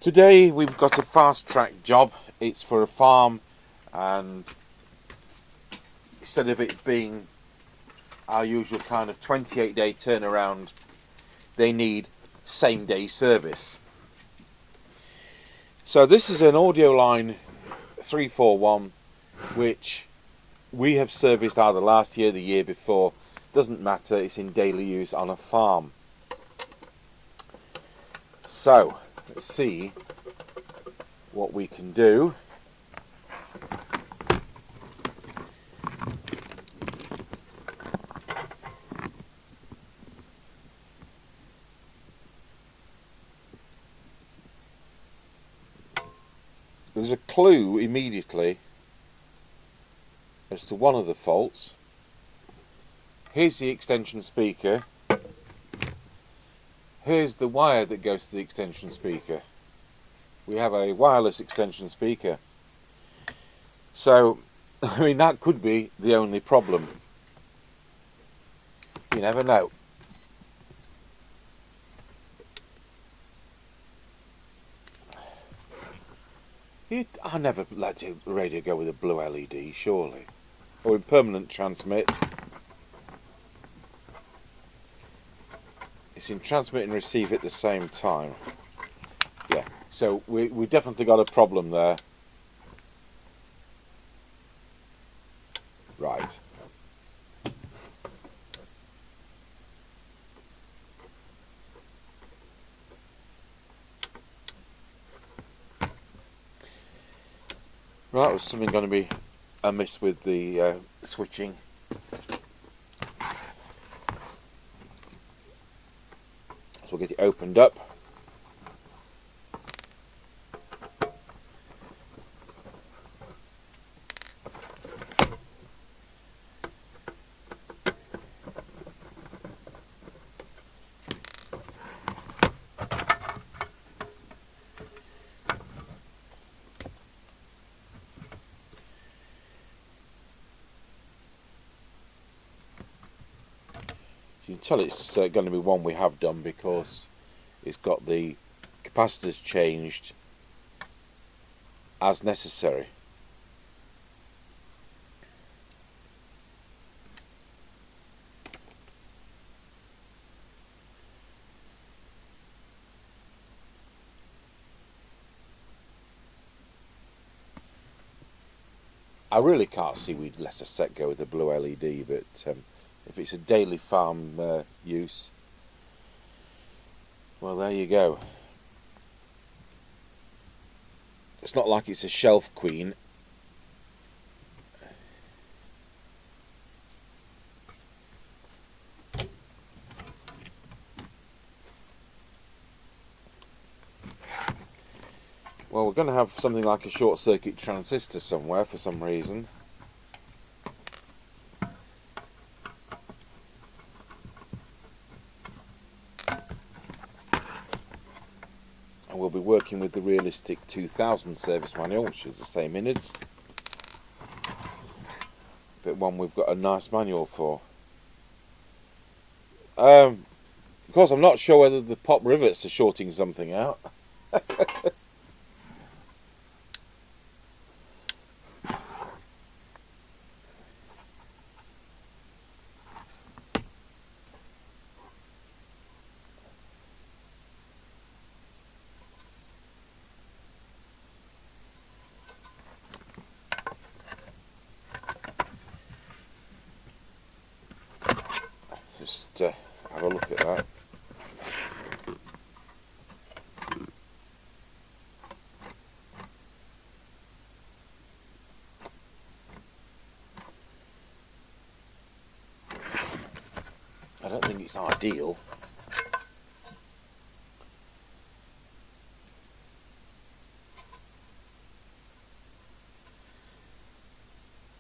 Today we've got a fast track job. It's for a farm, and instead of it being our usual kind of 28-day turnaround, they need same day service. So this is an Audioline 341 which we have serviced either last year, the year before, doesn't matter, it's in daily use on a farm. So let's see what we can do. There's a clue immediately as to one of the faults. Here's the extension speaker. Here's the wire that goes to the extension speaker. We have a wireless extension speaker. So, I mean, that could be the only problem. You never know. I never let the radio go with a blue LED, surely. Or in permanent transmit. It's in transmit and receive at the same time. Yeah, so we definitely got a problem there. Right. Right, was something going to be amiss with the switching. So we'll get it opened up. You can tell it's going to be one we have done because it's got the capacitors changed as necessary. I really can't see we'd let a set go with a blue LED, but if it's a daily farm use, well, there you go. It's not like it's a shelf queen. Well, we're going to have something like a short circuit transistor somewhere for some reason. And we'll be working with the Realistic 2000 service manual, which is the same innards, but one we've got a nice manual for. Of course, I'm not sure whether the pop rivets are shorting something out. Just have a look at that. I don't think it's ideal.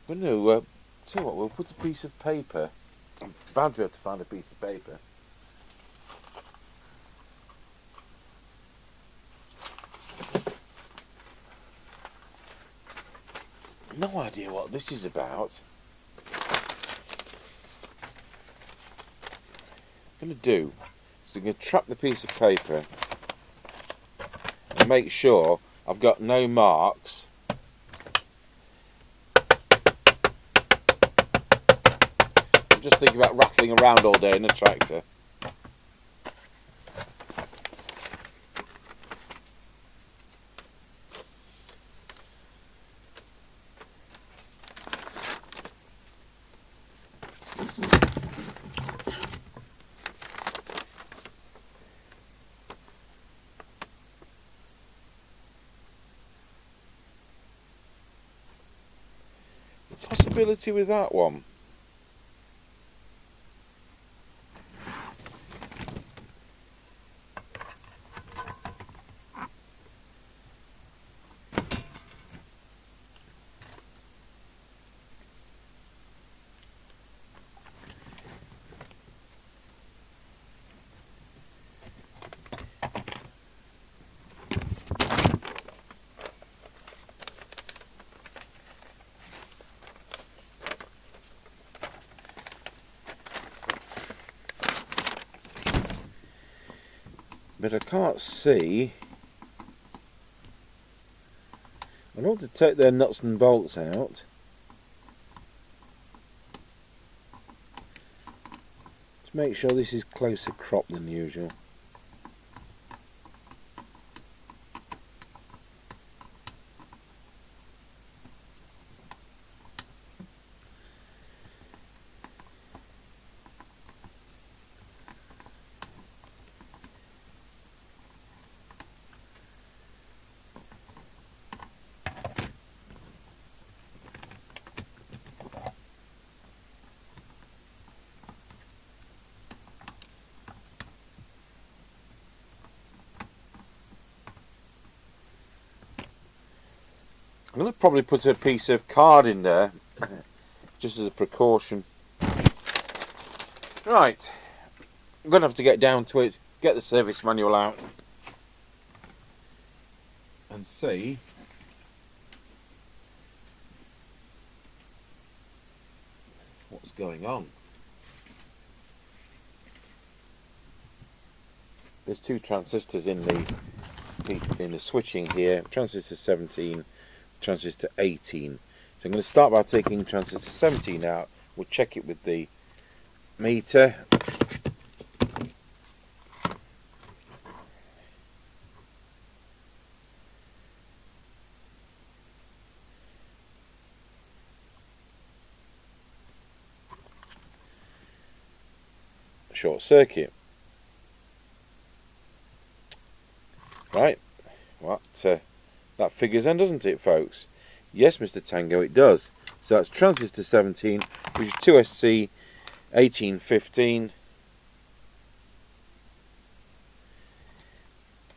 But no, tell you what, we'll put a piece of paper. I'm bound to be able to find a piece of paper. No idea what this is about. What I'm going to do is I'm going to trap the piece of paper make sure I've got no marks. I'm just thinking about rattling around all day in a tractor. Possibility with that one. But I can't see. I want to take their nuts and bolts out. To make sure this is closer cropped than usual. I'm going to probably put a piece of card in there, just as a precaution. Right, I'm going to have to get down to it, get the service manual out, and see what's going on. There's two transistors in the switching here, transistor 17, transistor 18. So I'm going to start by taking transistor 17 out. We'll check it with the meter. Short circuit. Right, what? That figures then, doesn't it, folks? Yes, Mr. Tango, it does. So that's transistor 17, which is 2SC 1815.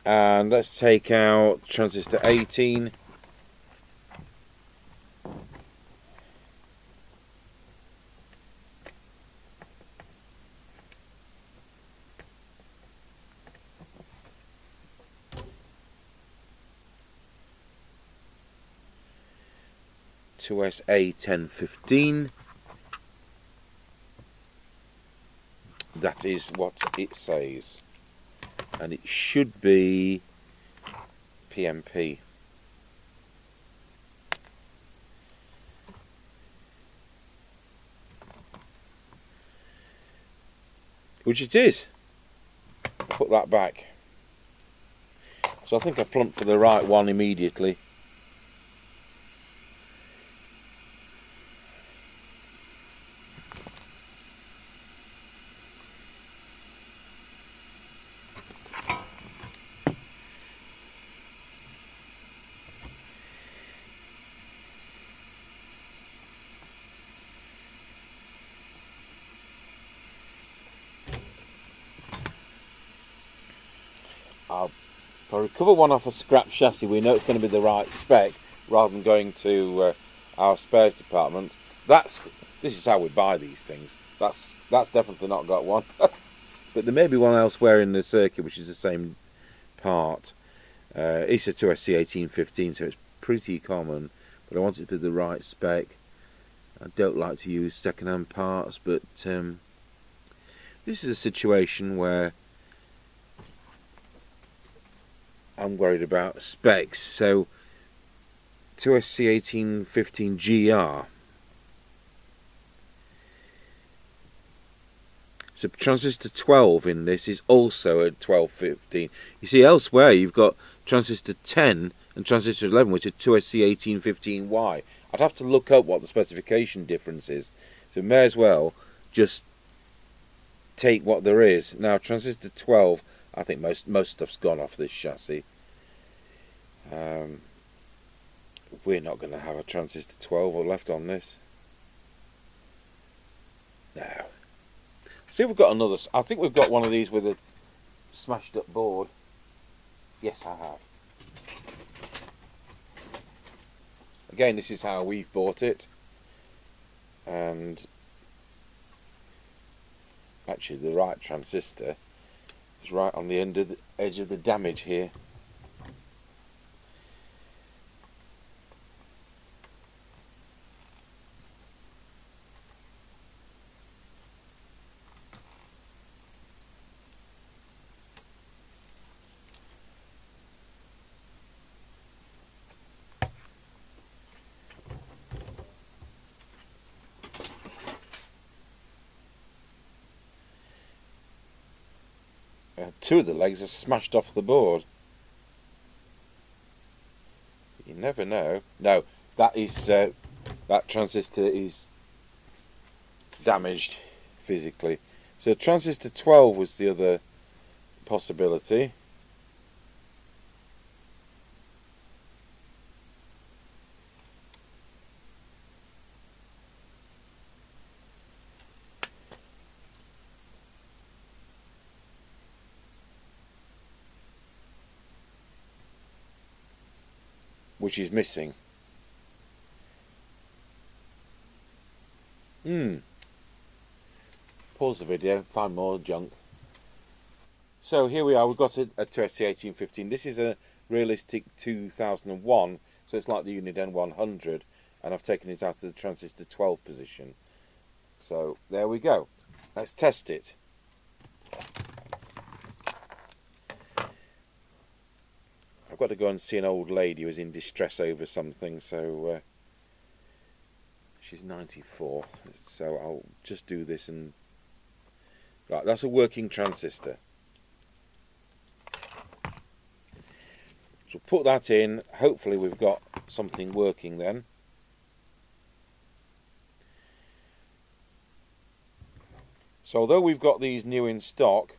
And let's take out transistor 18. To SA 1015. That is what it says, and it should be PMP. Which it is. Put that back. So I think I plumped for the right one immediately. If I recover one off a scrap chassis, we know it's going to be the right spec, rather than going to our spares department. This is how we buy these things. That's definitely not got one. But there may be one elsewhere in the circuit which is the same part. It's a 2SC 1815, so it's pretty common, but I want it to be the right spec. I don't like to use second-hand parts, but this is a situation where I'm worried about specs. So 2SC1815GR. So transistor 12 in this is also a 1215. You see elsewhere you've got transistor 10 and transistor 11, which are 2SC1815Y. I'd have to look up what the specification difference is. So may as well just take what there is. Now transistor 12, I think most stuff's gone off this chassis. We're not going to have a transistor 12 or left on this. No. See if we've got another. I think we've got one of these with a smashed up board. Yes, I have. Again, this is how we've bought it. And actually the right transistor is right on the edge of the damage here. Two of the legs are smashed off the board. You never know. No, that is that transistor is damaged physically. So transistor 12 was the other possibility. Which is missing. Pause the video, find more junk. So here we are, we've got a 2SC1815. This is a realistic 2001, so it's like the Unit N100, and I've taken it out of the transistor 12 position. So there we go. Let's test it. I've got to go and see an old lady who's in distress over something, so she's 94, so I'll just do this and... Right, that's a working transistor. So put that in, hopefully we've got something working then. So although we've got these new in stock,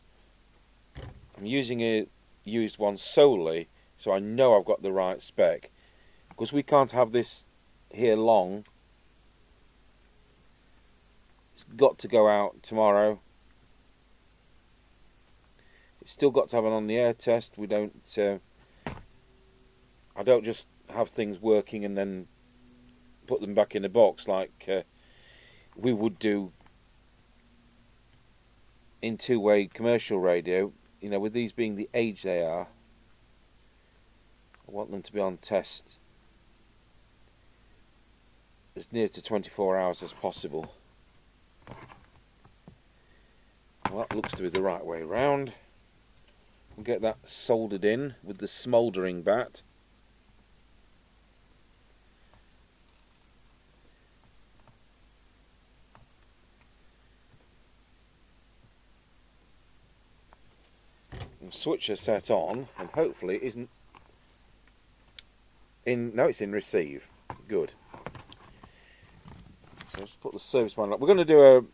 I'm using a used one solely, so I know I've got the right spec, because we can't have this here long. It's got to go out tomorrow. It's still got to have an on the air test. We don't I don't just have things working and then put them back in a box like we would do in two-way commercial radio. You know, with these being the age they are, I want them to be on test as near to 24 hours as possible. Well, that looks to be the right way round. We'll get that soldered in with the smouldering bat. And switcher set on, and hopefully it isn't in. No, it's in receive. Good. So let's put the service panel up. We're going to do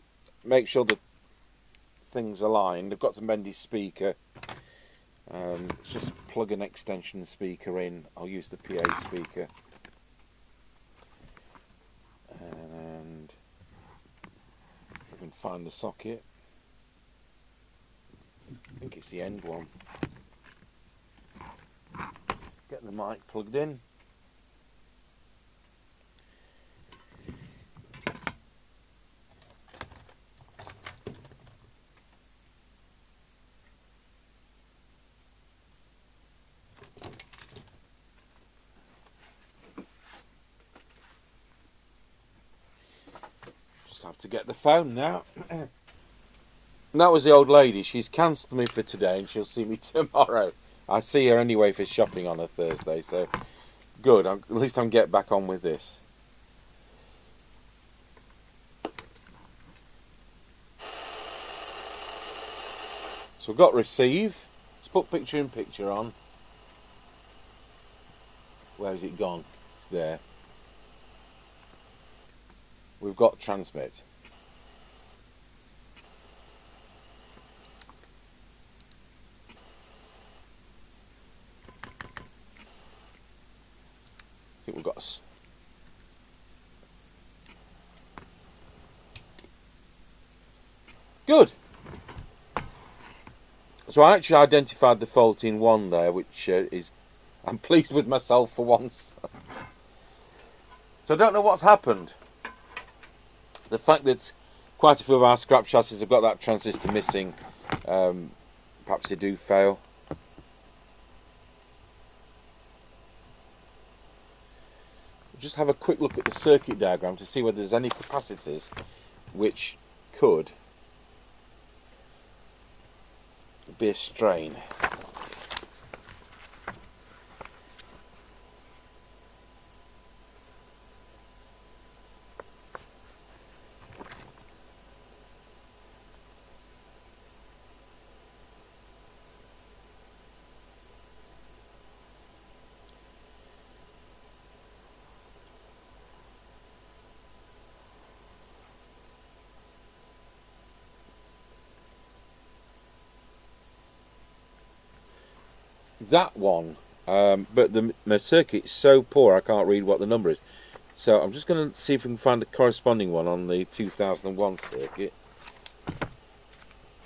make sure that things aligned. I've got to mend his speaker. Let's just plug an extension speaker in. I'll use the PA speaker. And if we can find the socket. I think it's the end one. Get the mic plugged in. Just have to get the phone now. That was the old lady. She's cancelled me for today and she'll see me tomorrow. I see her anyway for shopping on a Thursday, so good. At least I can get back on with this. So we've got receive. Let's put picture in picture on. Where has it gone? It's there. We've got transmit. I think we've got a good. So I actually identified the fault in one there, which is, I'm pleased with myself for once. So I don't know what's happened. The fact that quite a few of our scrap chassis have got that transistor missing, perhaps they do fail. Just have a quick look at the circuit diagram to see whether there's any capacitors which could be a strain. That one, but my circuit's so poor I can't read what the number is. So I'm just going to see if we can find a corresponding one on the 2001 circuit.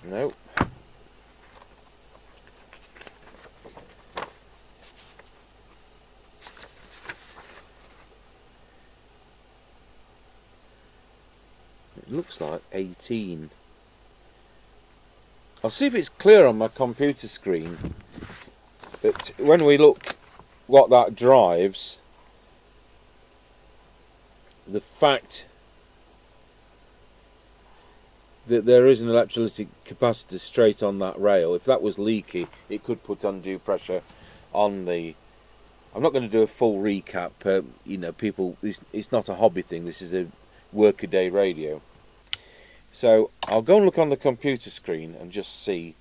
Nope. It looks like 18. I'll see if it's clear on my computer screen. But when we look what that drives, the fact that there is an electrolytic capacitor straight on that rail, if that was leaky, it could put undue pressure on the... I'm not going to do a full recap, you know, people, it's not a hobby thing, this is a workaday radio. So I'll go and look on the computer screen and just see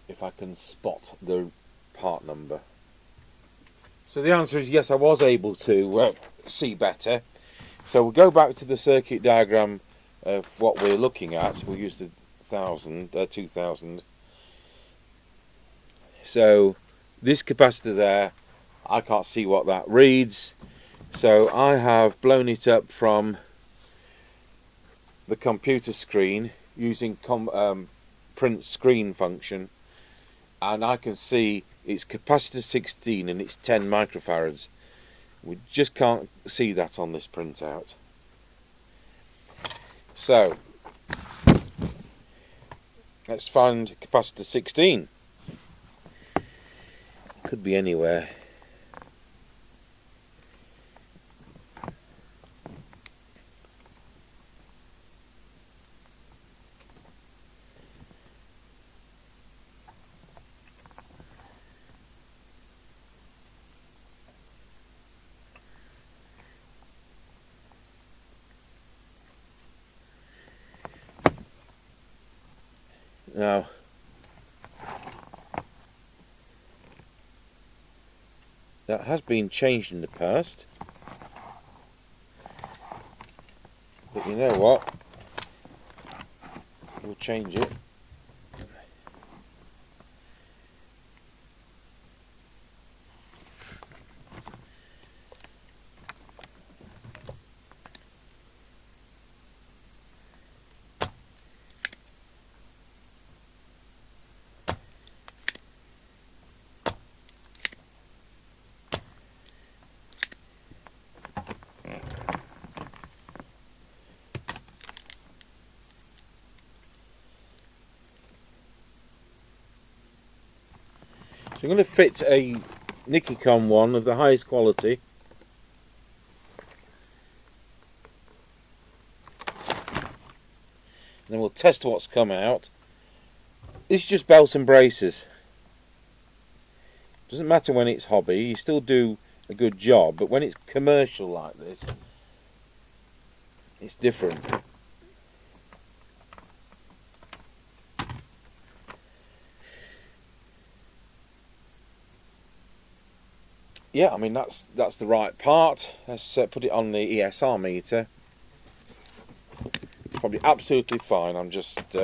if I can spot the part number. So the answer is yes, I was able to see better. So we'll go back to the circuit diagram of what we're looking at. We'll use the 2000. So this capacitor there, I can't see what that reads. So I have blown it up from the computer screen using print screen function. And I can see it's capacitor 16 and it's 10 microfarads. We just can't see that on this printout. So let's find capacitor 16. Could be anywhere. Now, that has been changed in the past, but you know what, we'll change it. So I'm going to fit a Nikon one of the highest quality. And then we'll test what's come out. This is just belts and braces. Doesn't matter when it's hobby, you still do a good job, but when it's commercial like this, it's different. Yeah, I mean that's the right part. Let's put it on the ESR meter. It's probably absolutely fine. I'm just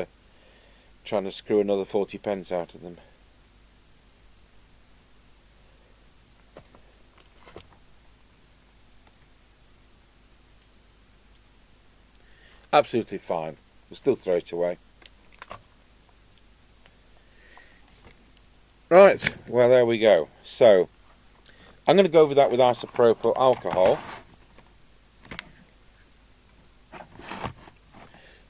trying to screw another 40 pence out of them. Absolutely fine. We'll still throw it away. Right, well there we go. So I'm going to go over that with isopropyl alcohol.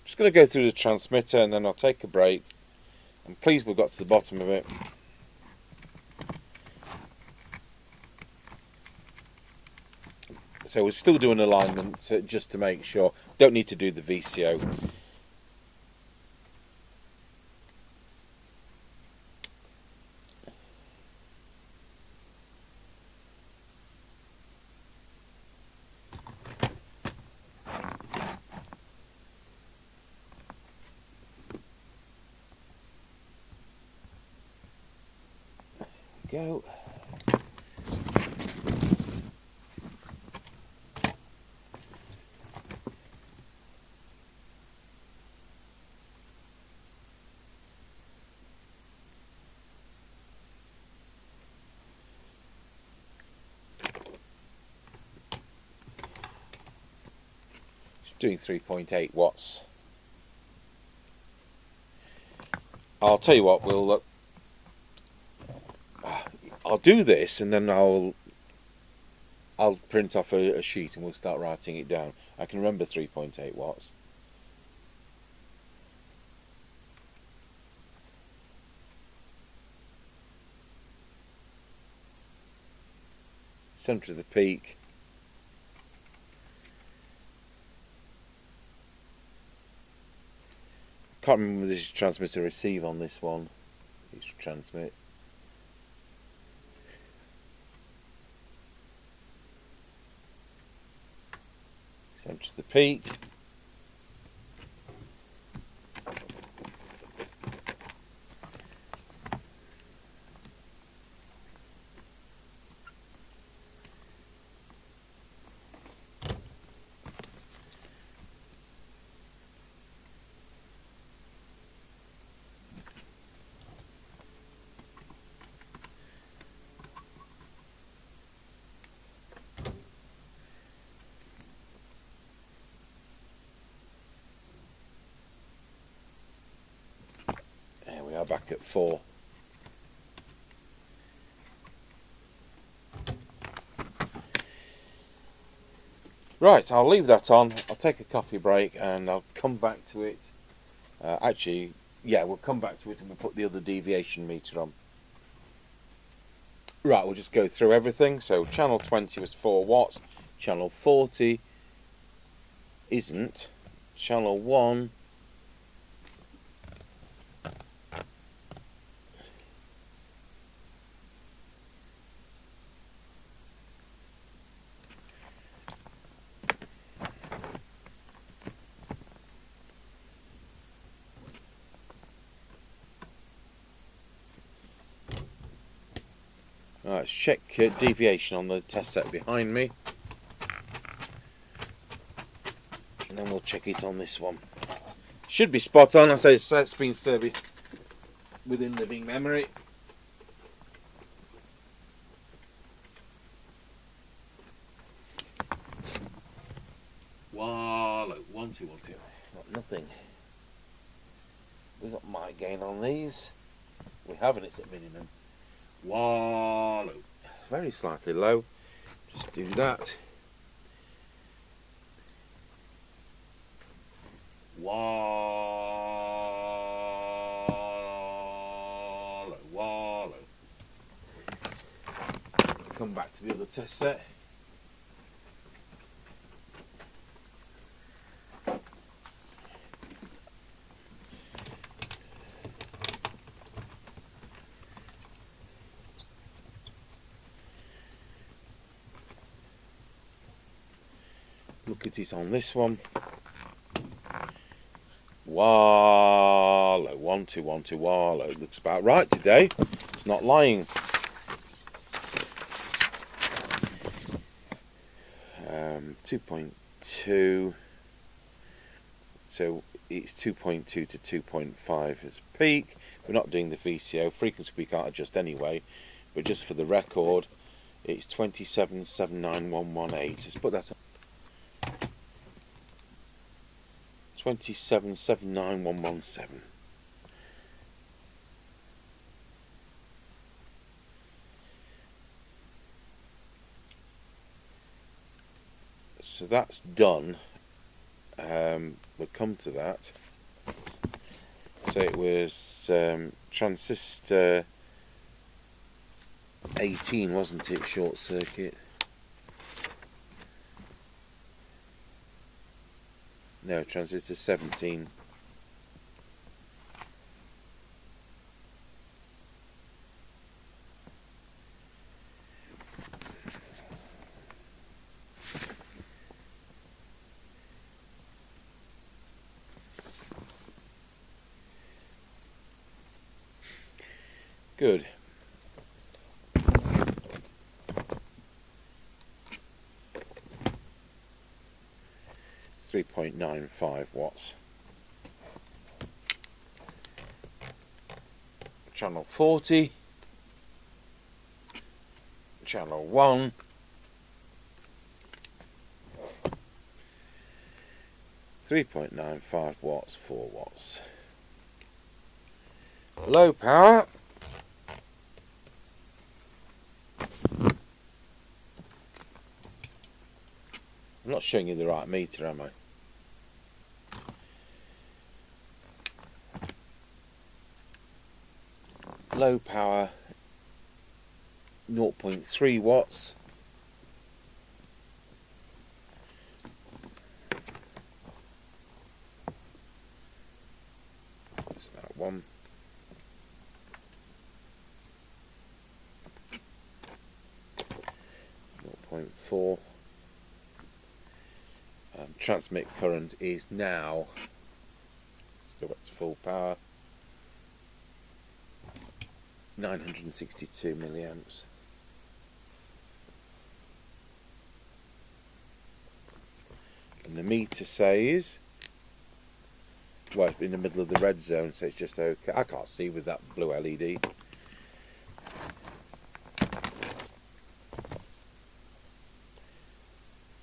Just going to go through the transmitter and then I'll take a break. I'm pleased we've got to the bottom of it. So we're still doing alignment just to make sure. Don't need to do the VCO. Go. Doing 3.8 watts. I'll tell you what, I'll do this and then I'll print off a sheet and we'll start writing it down. I can remember 3.8 watts. Centre of the peak. Can't remember this is transmit or receive on this one. It's transmit. Centre of the peak. We are back at 4. Right, I'll leave that on. I'll take a coffee break and I'll come back to it. Actually, yeah, we'll come back to it and we'll put the other deviation meter on. Right, we'll just go through everything. So channel 20 was 4 watts. Channel 40 isn't. Channel 1 Let's check deviation on the test set behind me, and then we'll check it on this one. Should be spot on. I say it's been serviced within living memory. Wallow, 1 2 1 2. Not nothing. We got mic gain on these. We haven't. It's at minimum. Wallow, very slightly low. Just do that. Wallow, wallow. Come back to the other test set. look at it on this one. Wallow, 1212 wallow. Looks about right today. It's not lying. 2.2. So it's 2.2 to 2.5 as a peak. We're not doing the VCO. Frequency we can't adjust anyway. But just for the record, it's 2779118. Let's put that on. 2779117. So that's done. We'll come to that. So it was transistor 18, wasn't it? Short circuit. No, transistor 17. Good. 3.95 watts. Channel 40. Channel 1. .95 watts, 4 watts. Low power. I'm not showing you the right meter, am I? Low power, 0.3 watts. That's that one. .4. Transmit current is now, let's go back to full power, 962 milliamps. And the meter says, well, it's in the middle of the red zone, so it's just okay. I can't see with that blue LED.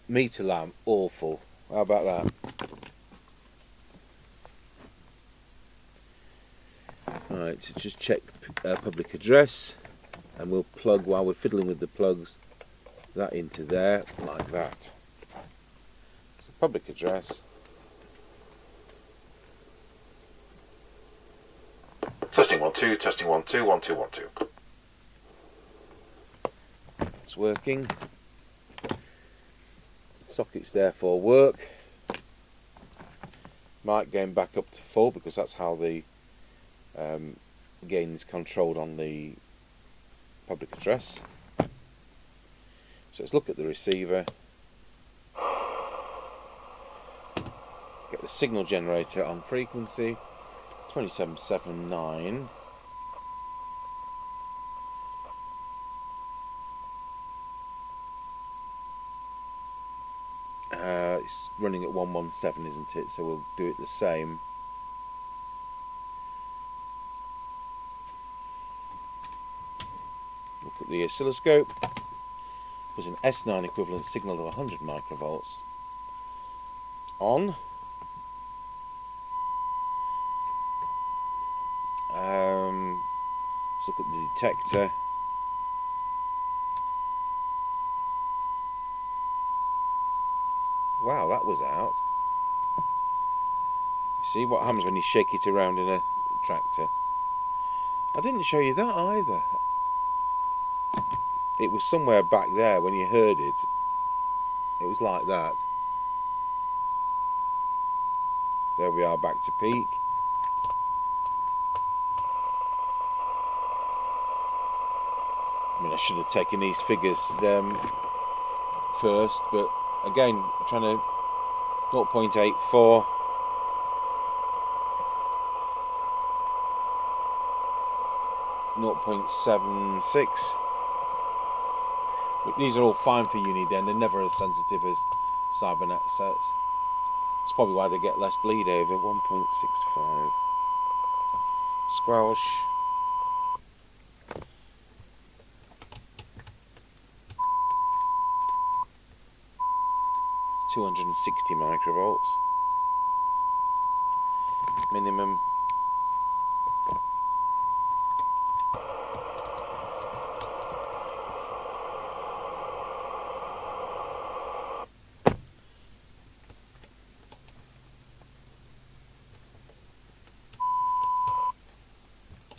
Meter lamp, awful. How about that? Right, so just check public address, and we'll plug, while we're fiddling with the plugs, that into there, like that. So public address. Testing 1 2, testing 1 2, 1 2 1 2. It's working. Sockets therefore work. Mic going back up to full because that's how the gain is controlled on the public address. So let's look at the receiver. Get the signal generator on frequency 2779. It's running at 117, isn't it? So we'll do it the same. Look at the oscilloscope. Put an S9 equivalent signal of 100 microvolts on. Let's look at the detector. Wow, that was out. You see what happens when you shake it around in a tractor. I didn't show you that either. It was somewhere back there when you heard it. It was like that. There we are, back to peak. I mean, I should have taken these figures first, but again, trying to 0.84, 0.76. These are all fine for Uniden, they're never as sensitive as Cybernet sets. That's probably why they get less bleed over. 1.65. Squelch. It's 260 microvolts. Minimum.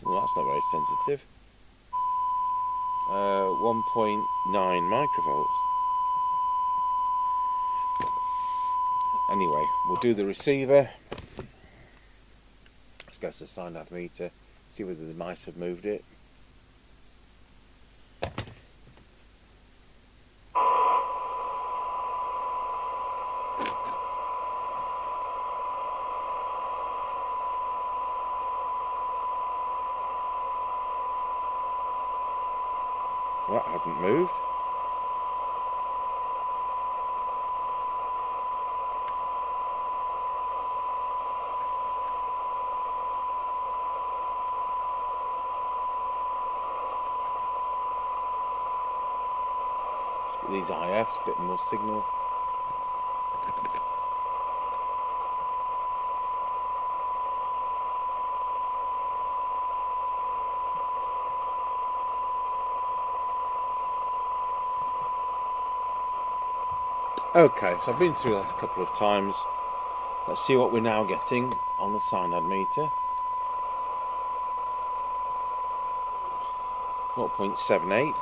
Well, that's not very sensitive. 1.9 microvolts. Anyway, we'll do the receiver. Let's go to the sine nav meter, see whether the mice have moved it. That hasn't moved. These IFs, a bit more signal. Okay, so I've been through that a couple of times. Let's see what we're now getting on the sine nav meter. 0.78.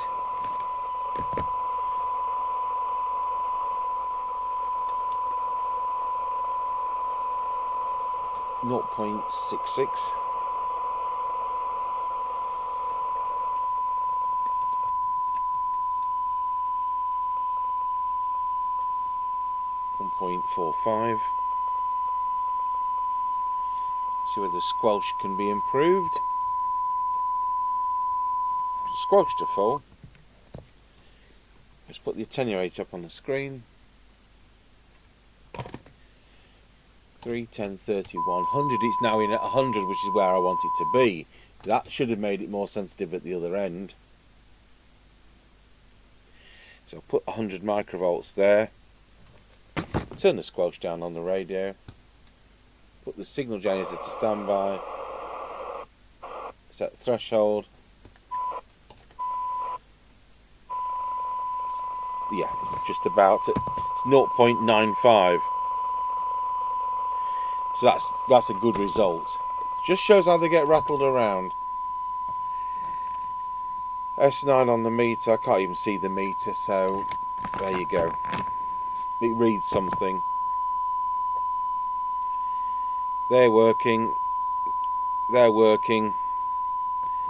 0.66. 1.45. See whether the squelch can be improved. Squelch to full. Let's put the attenuator up on the screen. 3, 10, 30, 100. It's now in at 100, which is where I want it to be. That should have made it more sensitive at the other end. So I'll put 100 microvolts there. Turn the squelch down on the radio. Put the signal generator to standby. Set the threshold. Yeah, it's just about it. It's 0.95. So that's a good result. Just shows how they get rattled around. S9 on the meter. I can't even see the meter, so there you go. It reads something. They're working. They're working.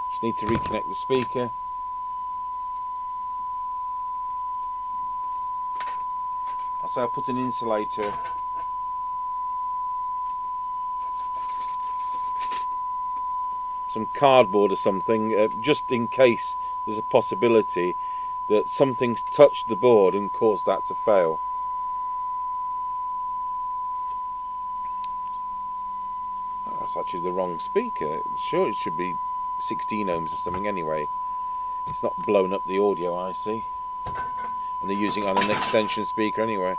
Just need to reconnect the speaker. So I'll put an insulator. Some cardboard or something, just in case there's a possibility that something's touched the board and caused that to fail. That's actually the wrong speaker. Sure, it should be 16 ohms or something anyway. It's not blown up the audio IC. And they're using it on an extension speaker anyway.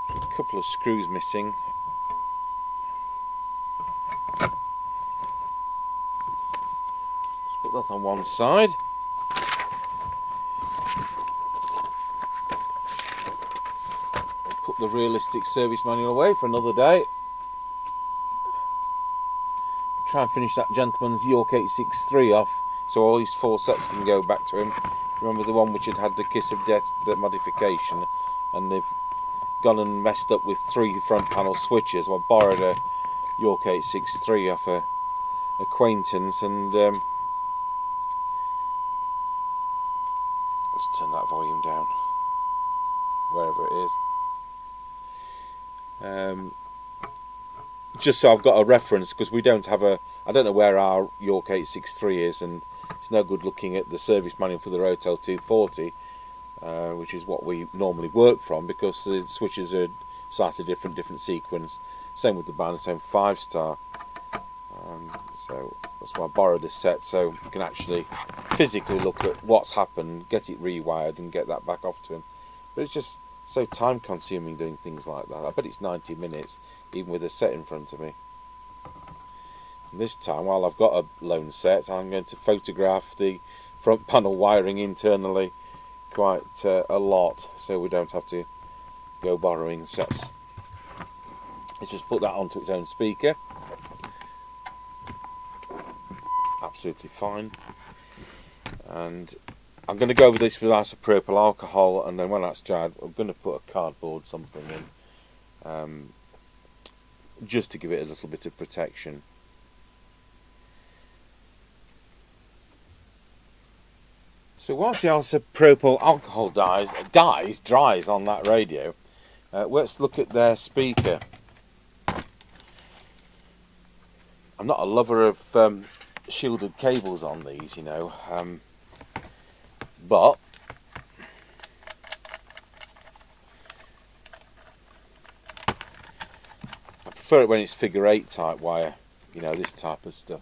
A couple of screws missing. Put that on one side. Put the realistic service manual away for another day. Try and finish that gentleman's York 863 off so all these 4 sets can go back to him. Remember the one which had had the Kiss of Death, the modification, and they've gone and messed up with 3 front panel switches. Well, I borrowed a York 863 off a acquaintance, and let's turn that volume down, wherever it is. Just so I've got a reference, because we don't have a, I don't know where our York 863 is, and it's no good looking at the service manual for the Rotel 240, which is what we normally work from, because the switches are slightly different sequence. Same with the band, same 5-star. So that's why I borrowed a set, so you can actually physically look at what's happened, get it rewired, and get that back off to him. But it's just so time consuming doing things like that. I bet it's 90 minutes, even with a set in front of me. And this time, while I've got a loan set, I'm going to photograph the front panel wiring internally quite a lot, so we don't have to go borrowing sets. Let's just put that onto its own speaker. Absolutely fine. And I'm going to go over this with isopropyl alcohol, and then when that's dried, I'm going to put a cardboard something in, just to give it a little bit of protection. So once the isopropyl alcohol dries on that radio, let's look at their speaker. I'm not a lover of shielded cables on these, you know, but I prefer it when it's figure 8 type wire, you know, this type of stuff,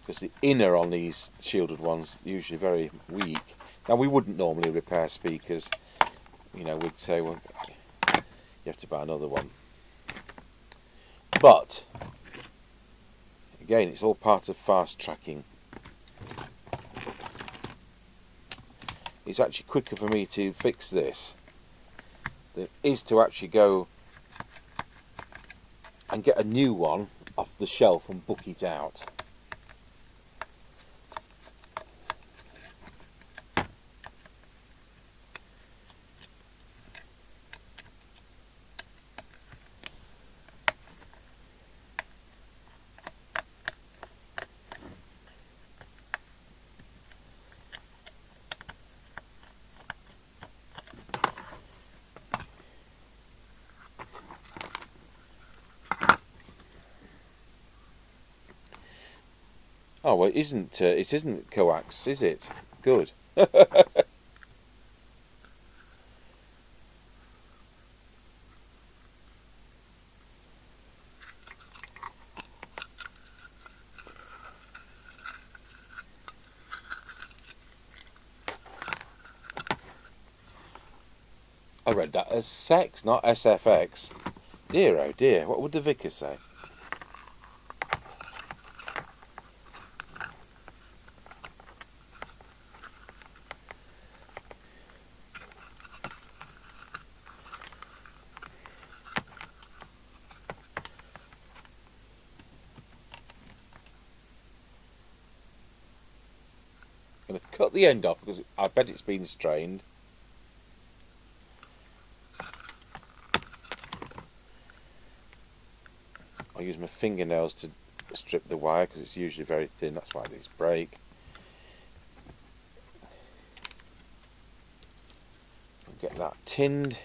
because the inner on these shielded ones usually very weak. Now, we wouldn't normally repair speakers, you know, we'd say, well, you have to buy another one, but again, it's all part of fast tracking. It's actually quicker for me to fix this than it is to actually go and get a new one off the shelf and book it out. Oh, well, it isn't coax, is it? Good. I read that as sex, not SFX. Dear, oh dear, what would the vicar say? I'm going to cut the end off because I bet it's been strained. I use my fingernails to strip the wire because it's usually very thin, that's why these break. Get that tinned.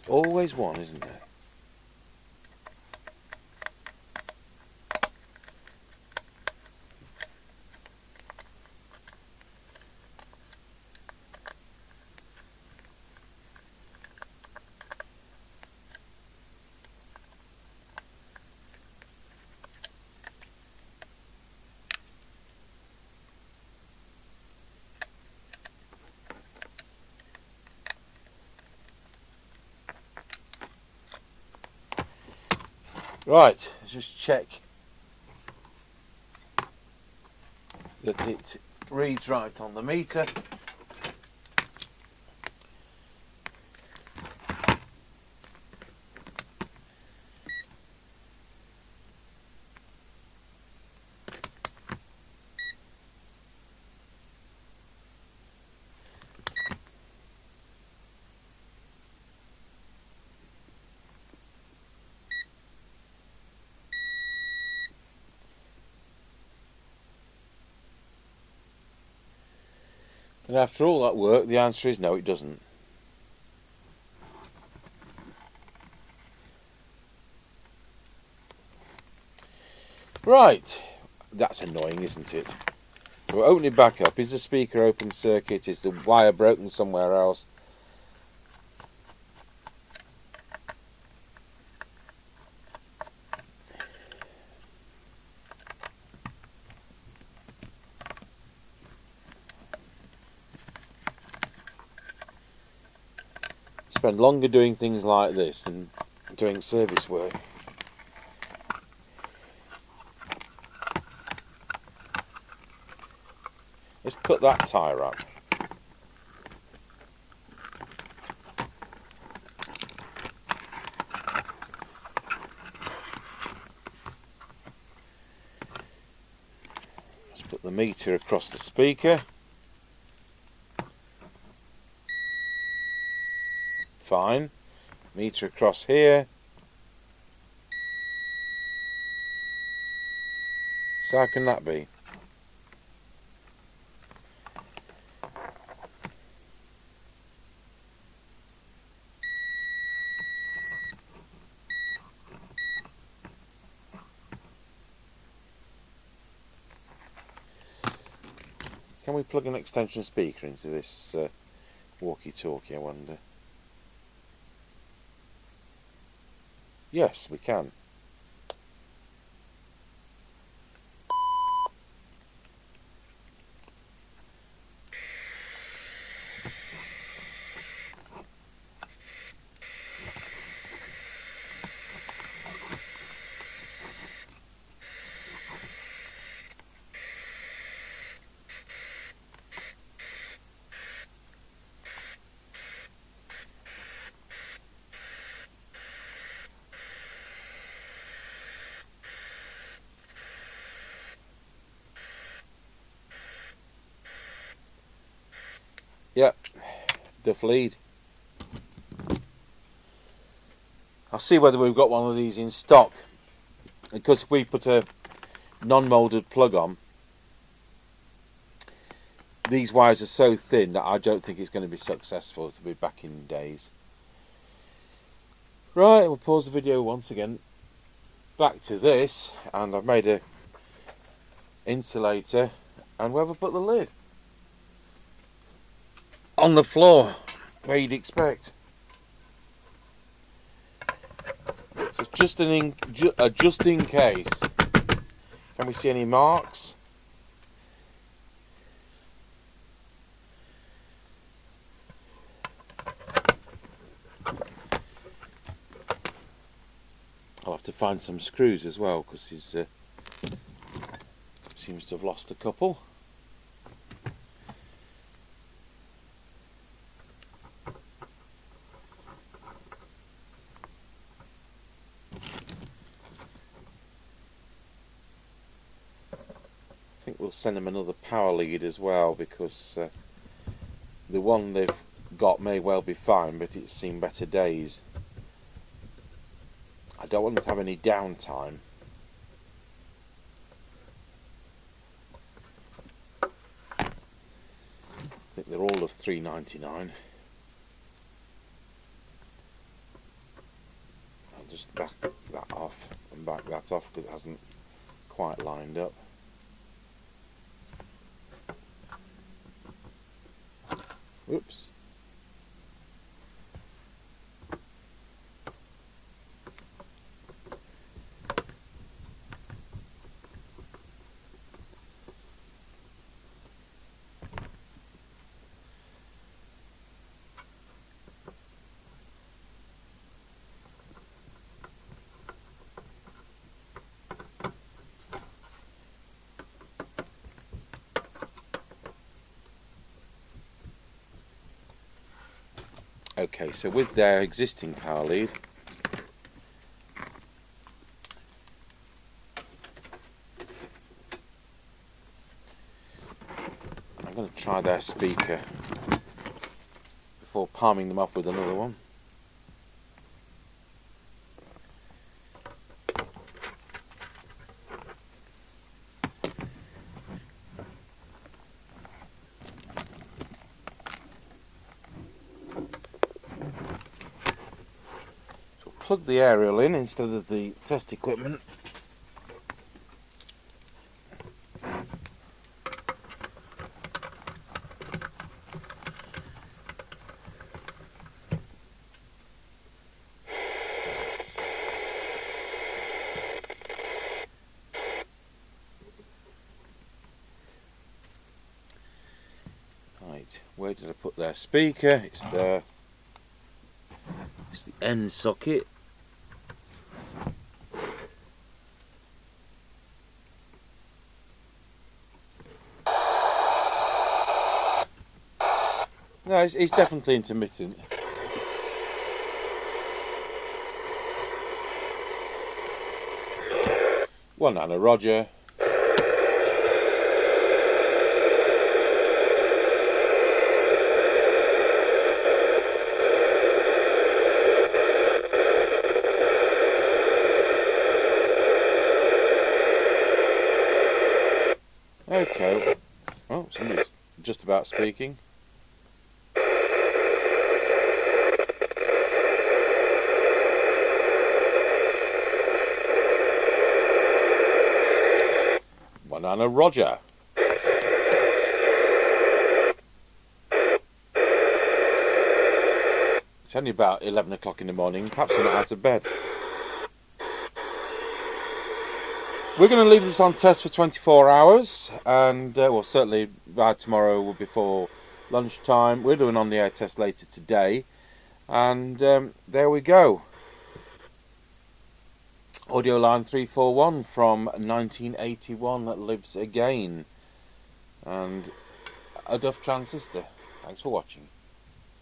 Always one, isn't there? Right, let's just check that it reads right on the meter. And after all that work, the answer is no, it doesn't. Right, that's annoying, isn't it? So we'll open it back up. Is the speaker open circuit? Is the wire broken somewhere else? Spend longer doing things like this than doing service work. Let's cut that tyre up. Let's put the meter across the speaker. Fine. Meter across here. So how can that be? Can we plug an extension speaker into this walkie-talkie, I wonder? Yes, we can. Yep, duff lead. I'll see whether we've got one of these in stock, because if we put a non-moulded plug on, these wires are so thin that I don't think it's going to be successful. It'll be back in days. Right, we'll pause the video once again. Back to this, and I've made a insulator, and where have I put the lid? On the floor, where you'd expect. So it's just just in case. Can we see any marks? I'll have to find some screws as well, because he seems to have lost a couple. I think we'll send them another power lead as well, because the one they've got may well be fine, but it's seen better days. I don't want them to have any downtime. I think they're all of £3.99. because it hasn't quite lined up. Whoops. Okay, so with their existing power lead, I'm going to try their speaker before palming them off with another one. Plug the aerial in instead of the test equipment. Right, where did I put their speaker? It's there. It's the end socket. No, it's definitely intermittent. One Anna Roger. Okay. Oh, somebody's just about speaking. One Anna Roger. It's only about 11 o'clock in the morning. Perhaps they're not out of bed. We're going to leave this on test for 24 hours, and well, certainly by tomorrow before lunchtime. We're doing on the air test later today, and there we go. Audioline 341 from 1981 that lives again, and a Duff transistor. Thanks for watching.